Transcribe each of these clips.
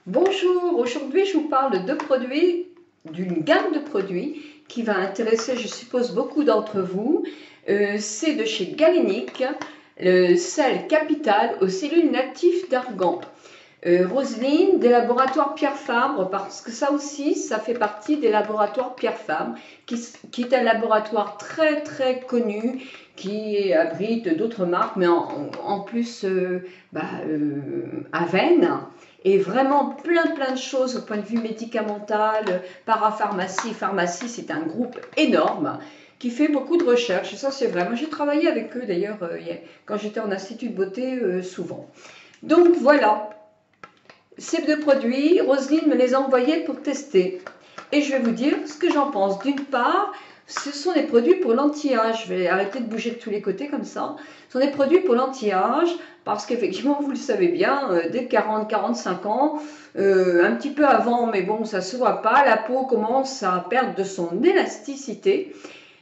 Bonjour, aujourd'hui je vous parle de produits, d'une gamme de produits qui va intéresser, je suppose, beaucoup d'entre vous. C'est de chez Galénic, le sel capital aux cellules natives d'argan. Roselyne, des laboratoires Pierre Fabre, parce que ça aussi, ça fait partie des laboratoires Pierre Fabre, qui est un laboratoire très très connu, qui abrite d'autres marques, mais en plus à Vennes, et vraiment plein de choses au point de vue médicamental, parapharmacie, pharmacie, c'est un groupe énorme qui fait beaucoup de recherches, et ça c'est vrai. Moi j'ai travaillé avec eux d'ailleurs quand j'étais en institut de beauté souvent. Donc voilà, ces deux produits, Roselyne me les a envoyés pour tester. Et je vais vous dire ce que j'en pense. D'une part, ce sont des produits pour l'anti-âge. Je vais arrêter de bouger de tous les côtés comme ça. Ce sont des produits pour l'anti-âge parce qu'effectivement, vous le savez bien, dès 40-45 ans, un petit peu avant, mais bon, ça ne se voit pas, la peau commence à perdre de son élasticité,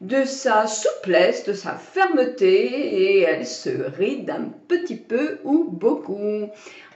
de sa souplesse, de sa fermeté, et elle se ride un petit peu ou beaucoup.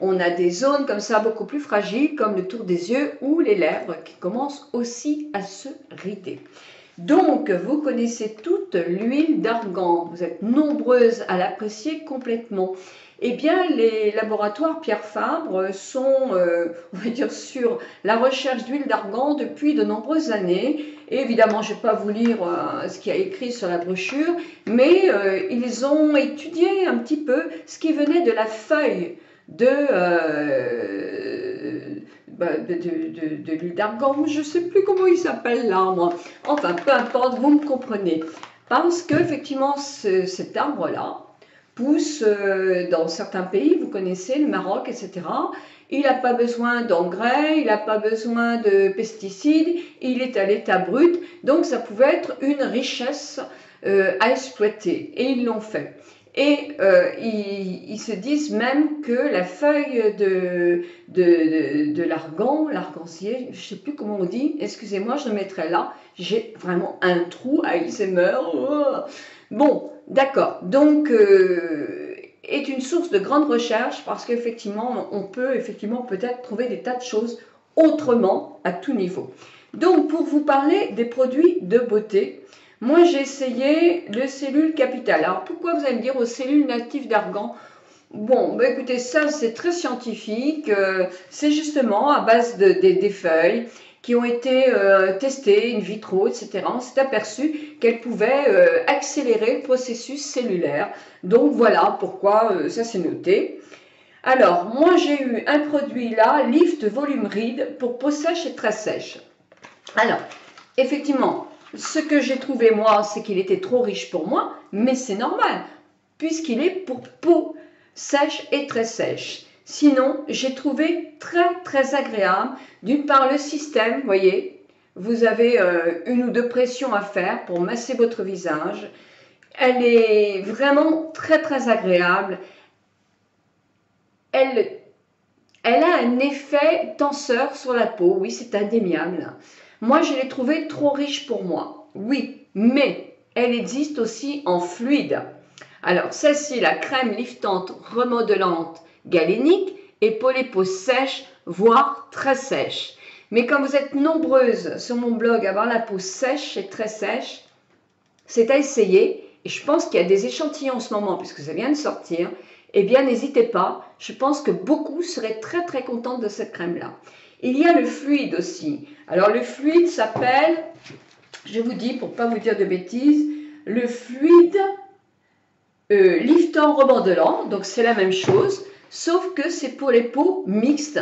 On a des zones comme ça beaucoup plus fragiles, comme le tour des yeux ou les lèvres, qui commencent aussi à se rider. Donc, vous connaissez toute l'huile d'argan, vous êtes nombreuses à l'apprécier complètement. Eh bien, les laboratoires Pierre Fabre sont, on va dire, sur la recherche d'huile d'argan depuis de nombreuses années. Et évidemment, je ne vais pas vous lire ce qu'il y a écrit sur la brochure, mais ils ont étudié un petit peu ce qui venait de la feuille de l'huile d'argan. Je ne sais plus comment il s'appelle là, moi. Enfin, peu importe, vous me comprenez. Parce qu'effectivement, cet arbre-là pousse dans certains pays, vous connaissez, le Maroc, etc. Il n'a pas besoin d'engrais, il n'a pas besoin de pesticides, il est à l'état brut, donc ça pouvait être une richesse à exploiter, et ils l'ont fait. Et ils se disent même que la feuille de l'argan, l'argancier, je ne sais plus comment on dit, excusez-moi, je le mettrai là, j'ai vraiment un trou à Alzheimer. Bon, d'accord, donc est une source de grande recherche parce qu'effectivement, on peut effectivement peut-être trouver des tas de choses autrement à tout niveau. Donc, pour vous parler des produits de beauté, moi j'ai essayé le cellule capital. Alors, pourquoi vous allez me dire aux cellules natives d'argan? Bon, bah écoutez, ça c'est très scientifique, c'est justement à base des feuilles qui ont été testées in vitro, etc. On s'est aperçu qu'elles pouvaient accélérer le processus cellulaire. Donc voilà pourquoi ça c'est noté. Alors, moi j'ai eu un produit là, Lift Volume Ride pour peau sèche et très sèche. Alors, effectivement, ce que j'ai trouvé moi, c'est qu'il était trop riche pour moi, mais c'est normal, puisqu'il est pour peau sèche et très sèche. Sinon, j'ai trouvé très agréable. D'une part, le système, vous voyez, vous avez une ou deux pressions à faire pour masser votre visage. Elle est vraiment très agréable. Elle a un effet tenseur sur la peau, oui, c'est indéniable. Moi, je l'ai trouvée trop riche pour moi, oui, mais elle existe aussi en fluide. Alors, celle-ci, la crème liftante remodelante galénique, est pour les peaux sèches, voire très sèches. Mais comme vous êtes nombreuses sur mon blog à avoir la peau sèche et très sèche, c'est à essayer. Et je pense qu'il y a des échantillons en ce moment, puisque ça vient de sortir. Eh bien, n'hésitez pas. Je pense que beaucoup seraient très contents de cette crème-là. Il y a le fluide aussi. Alors, le fluide s'appelle, je vous dis pour ne pas vous dire de bêtises, le fluide liftant remodelant. Donc, c'est la même chose, sauf que c'est pour les peaux mixtes,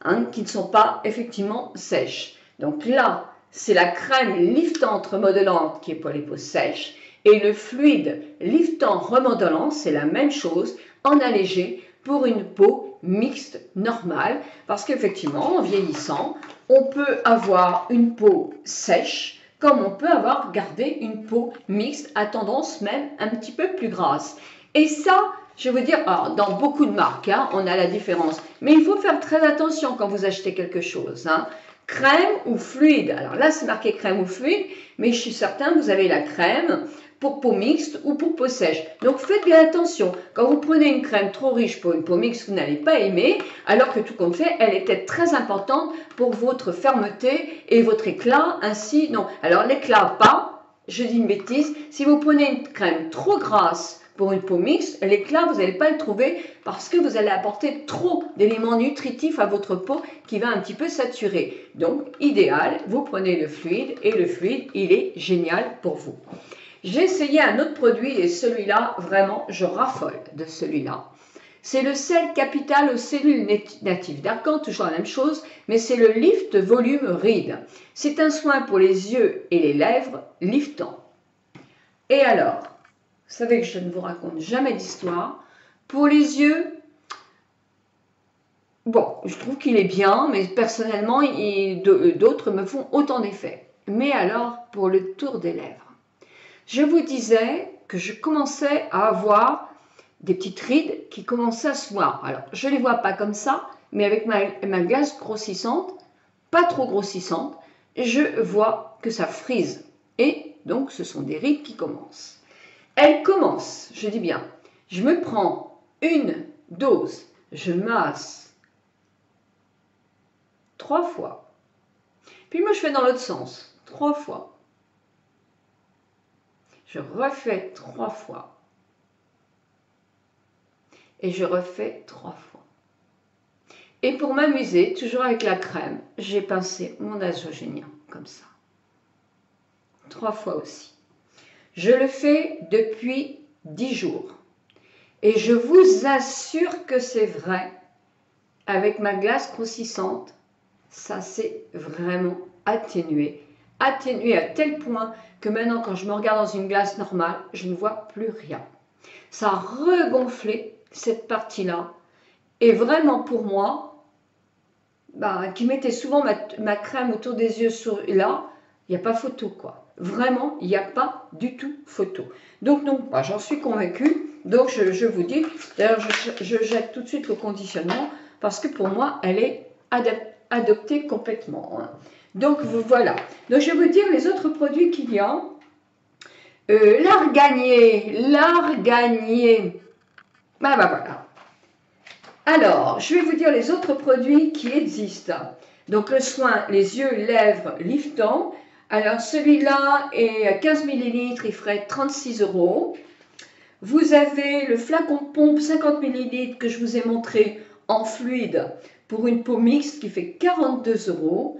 hein, qui ne sont pas effectivement sèches. Donc là, c'est la crème liftante remodelante qui est pour les peaux sèches. Et le fluide liftant remodelant, c'est la même chose, en allégé pour une peau mixte normale. Parce qu'effectivement, en vieillissant, on peut avoir une peau sèche, comme on peut avoir gardé une peau mixte à tendance même un petit peu plus grasse. Et ça, je veux dire, alors, dans beaucoup de marques, hein, on a la différence. Mais il faut faire très attention quand vous achetez quelque chose. Hein. Crème ou fluide. Alors là, c'est marqué crème ou fluide, mais je suis certain que vous avez la crème. pour peau mixte ou pour peau sèche. Donc faites bien attention. Quand vous prenez une crème trop riche pour une peau mixte, vous n'allez pas aimer, alors que tout compte fait, elle était très importante pour votre fermeté et votre éclat. Ainsi, non. Alors l'éclat, pas, je dis une bêtise, si vous prenez une crème trop grasse pour une peau mixte, l'éclat, vous n'allez pas le trouver parce que vous allez apporter trop d'éléments nutritifs à votre peau qui va un petit peu saturer. Donc, idéal, vous prenez le fluide et le fluide, il est génial pour vous. J'ai essayé un autre produit et celui-là, vraiment, je raffole de celui-là. C'est le sel capital aux cellules natives d'argan, toujours la même chose, mais c'est le Lift Volume Ride. C'est un soin pour les yeux et les lèvres liftant. Et alors, vous savez que je ne vous raconte jamais d'histoire. Pour les yeux, bon, je trouve qu'il est bien, mais personnellement, d'autres me font autant d'effet. Mais alors, pour le tour des lèvres, je vous disais que je commençais à avoir des petites rides qui commençaient à se voir. Alors, je ne les vois pas comme ça, mais avec ma glace grossissante, pas trop grossissante, je vois que ça frise. Et donc, ce sont des rides qui commencent. Elle commence, je dis bien, je me prends une dose, je masse 3 fois. Puis moi, je fais dans l'autre sens, 3 fois. Je refais 3 fois. Et je refais 3 fois. Et pour m'amuser, toujours avec la crème, j'ai pincé mon nasogénien, comme ça. 3 fois aussi. Je le fais depuis 10 jours. Et je vous assure que c'est vrai, avec ma glace grossissante, ça s'est vraiment atténué. Atténué à tel point que maintenant, quand je me regarde dans une glace normale, je ne vois plus rien. Ça a regonflé cette partie-là. Et vraiment pour moi, qui mettait souvent ma crème autour des yeux là, il n'y a pas photo quoi. Vraiment, il n'y a pas du tout photo. Donc non, j'en suis convaincue. Donc je vous dis, d'ailleurs je jette tout de suite le conditionnement parce que pour moi, elle est adoptée complètement. Hein. Donc voilà. Donc je vais vous dire les autres produits qu'il y a. L'arganier. Voilà. Alors, je vais vous dire les autres produits qui existent. Donc le soin, les yeux, lèvres, liftant. Alors celui-là est à 15 ml, il ferait 36 €. Vous avez le flacon de pompe 50 ml que je vous ai montré en fluide pour une peau mixte qui fait 42 €.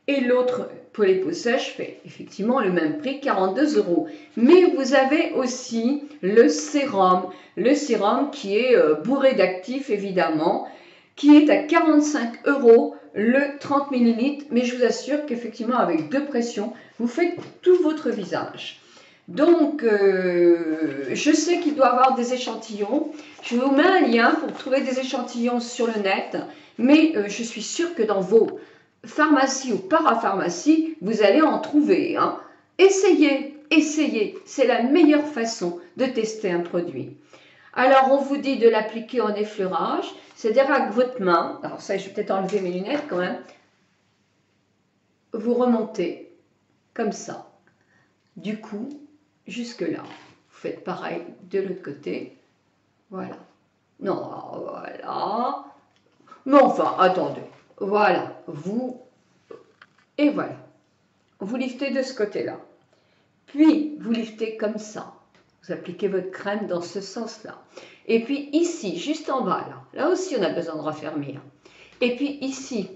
Et l'autre pour les peaux sèches fait effectivement le même prix, 42 €. Mais vous avez aussi le sérum qui est bourré d'actifs évidemment, qui est à 45 € le 30 ml. Mais je vous assure qu'effectivement avec 2 pressions, vous faites tout votre visage. Donc, je sais qu'il doit y avoir des échantillons. Je vous mets un lien pour trouver des échantillons sur le net. Mais je suis sûre que dans vos pharmacies ou parapharmacies, vous allez en trouver. Hein. Essayez. C'est la meilleure façon de tester un produit. Alors, on vous dit de l'appliquer en effleurage. C'est-à-dire avec votre main. Alors ça, je vais peut-être enlever mes lunettes quand même. Vous remontez comme ça. Du cou jusque là. Vous faites pareil de l'autre côté. Voilà. Non, voilà. Mais enfin, attendez. Voilà. Et voilà. Vous liftez de ce côté-là. Puis, vous liftez comme ça. Vous appliquez votre crème dans ce sens-là. Et puis ici, juste en bas, là aussi, on a besoin de raffermir. Et puis ici,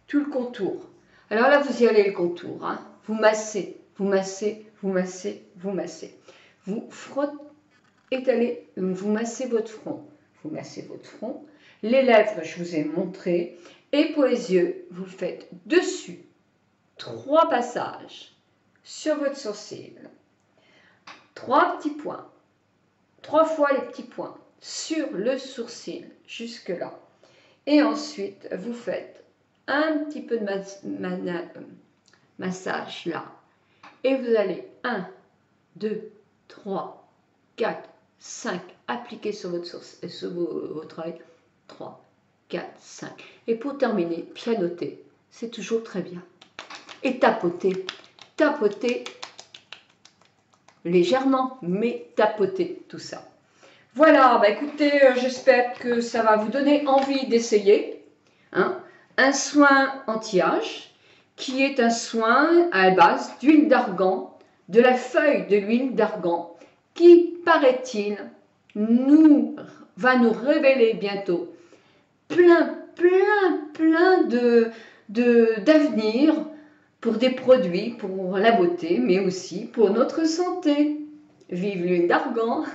tout le contour. Alors là, vous y allez le contour. Hein. Vous massez, vous massez, vous massez, vous massez. Vous frottez, étalez, vous massez votre front. Vous massez votre front. Les lèvres, je vous ai montré. Et pour les yeux, vous faites dessus 3 passages sur votre sourcil. 3 petits points. 3 fois les petits points sur le sourcil, jusque là. Et ensuite, vous faites un petit peu de massage là. Et vous allez 1, 2, 3, 4, 5. Appliquez sur votre œil. 3, 4, 5. Et pour terminer, pianoter. C'est toujours très bien. Et tapoter. Tapoter légèrement, mais tapoter tout ça. Voilà, bah écoutez, j'espère que ça va vous donner envie d'essayer. Hein, un soin anti-âge qui est un soin à base d'huile d'argan, de la feuille de l'huile d'argan, qui, paraît-il, va nous révéler bientôt plein d'avenir pour des produits, pour la beauté, mais aussi pour notre santé. Vive l'huile d'argan!